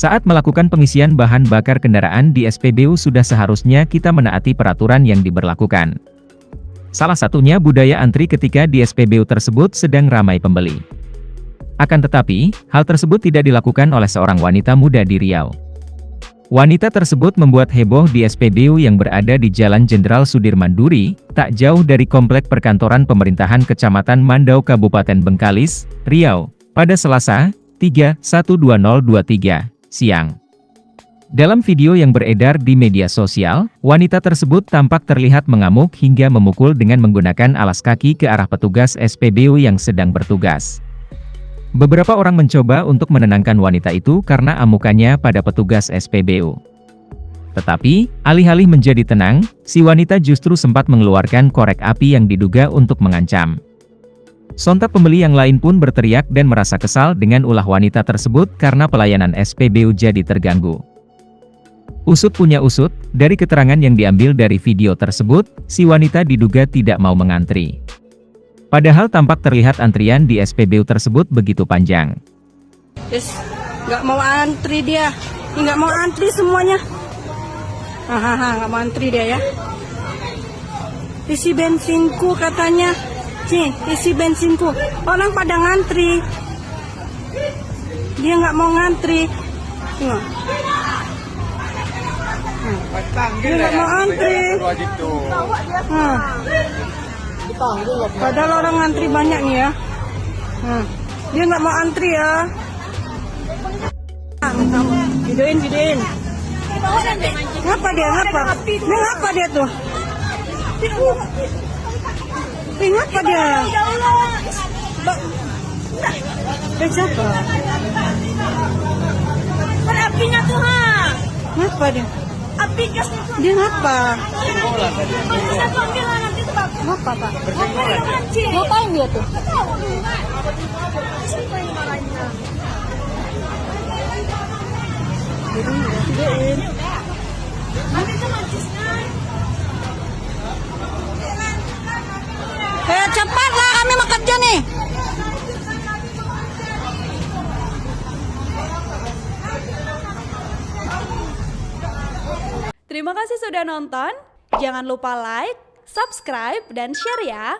Saat melakukan pengisian bahan bakar kendaraan di SPBU sudah seharusnya kita menaati peraturan yang diberlakukan. Salah satunya budaya antri ketika di SPBU tersebut sedang ramai pembeli. Akan tetapi, hal tersebut tidak dilakukan oleh seorang wanita muda di Riau. Wanita tersebut membuat heboh di SPBU yang berada di Jalan Jenderal Sudirman Duri, tak jauh dari komplek perkantoran pemerintahan Kecamatan Mandau Kabupaten Bengkalis, Riau, pada Selasa, 3/1/2023, siang. Dalam video yang beredar di media sosial, wanita tersebut tampak terlihat mengamuk hingga memukul dengan menggunakan alas kaki ke arah petugas SPBU yang sedang bertugas. Beberapa orang mencoba untuk menenangkan wanita itu karena amukannya pada petugas SPBU. Tetapi, alih-alih menjadi tenang, si wanita justru sempat mengeluarkan korek api yang diduga untuk mengancam. Sontak pembeli yang lain pun berteriak dan merasa kesal dengan ulah wanita tersebut karena pelayanan SPBU jadi terganggu. Usut punya usut, dari keterangan yang diambil dari video tersebut, si wanita diduga tidak mau mengantri. Padahal tampak terlihat antrian di SPBU tersebut begitu panjang. Nggak mau antri dia, nggak mau antri semuanya. Nggak mau antri dia ya. Isi bensinku katanya, nih isi bensinku. Orang pada ngantri, dia nggak mau ngantri. Dia nggak mau antri. Padahal orang ngantri banyak nih ya. Dia nggak mau antri ya. Videoin. Ngapa dia? Ngapa dia tuh? Ngapa dia? Dia siapa? Apinya tuh Ngapa dia? api gasnya tuh. Dia ngapa? Bisa tuh ambil nanti tuh Pak. Ngapa Pak? Mancing. Ngapain dia tuh? Siapa yang marahnya? Videoin. Ambil tuh mancisnya. Cepatlah kami mau kerja nih. Terima kasih sudah nonton. Jangan lupa like, subscribe, dan share ya.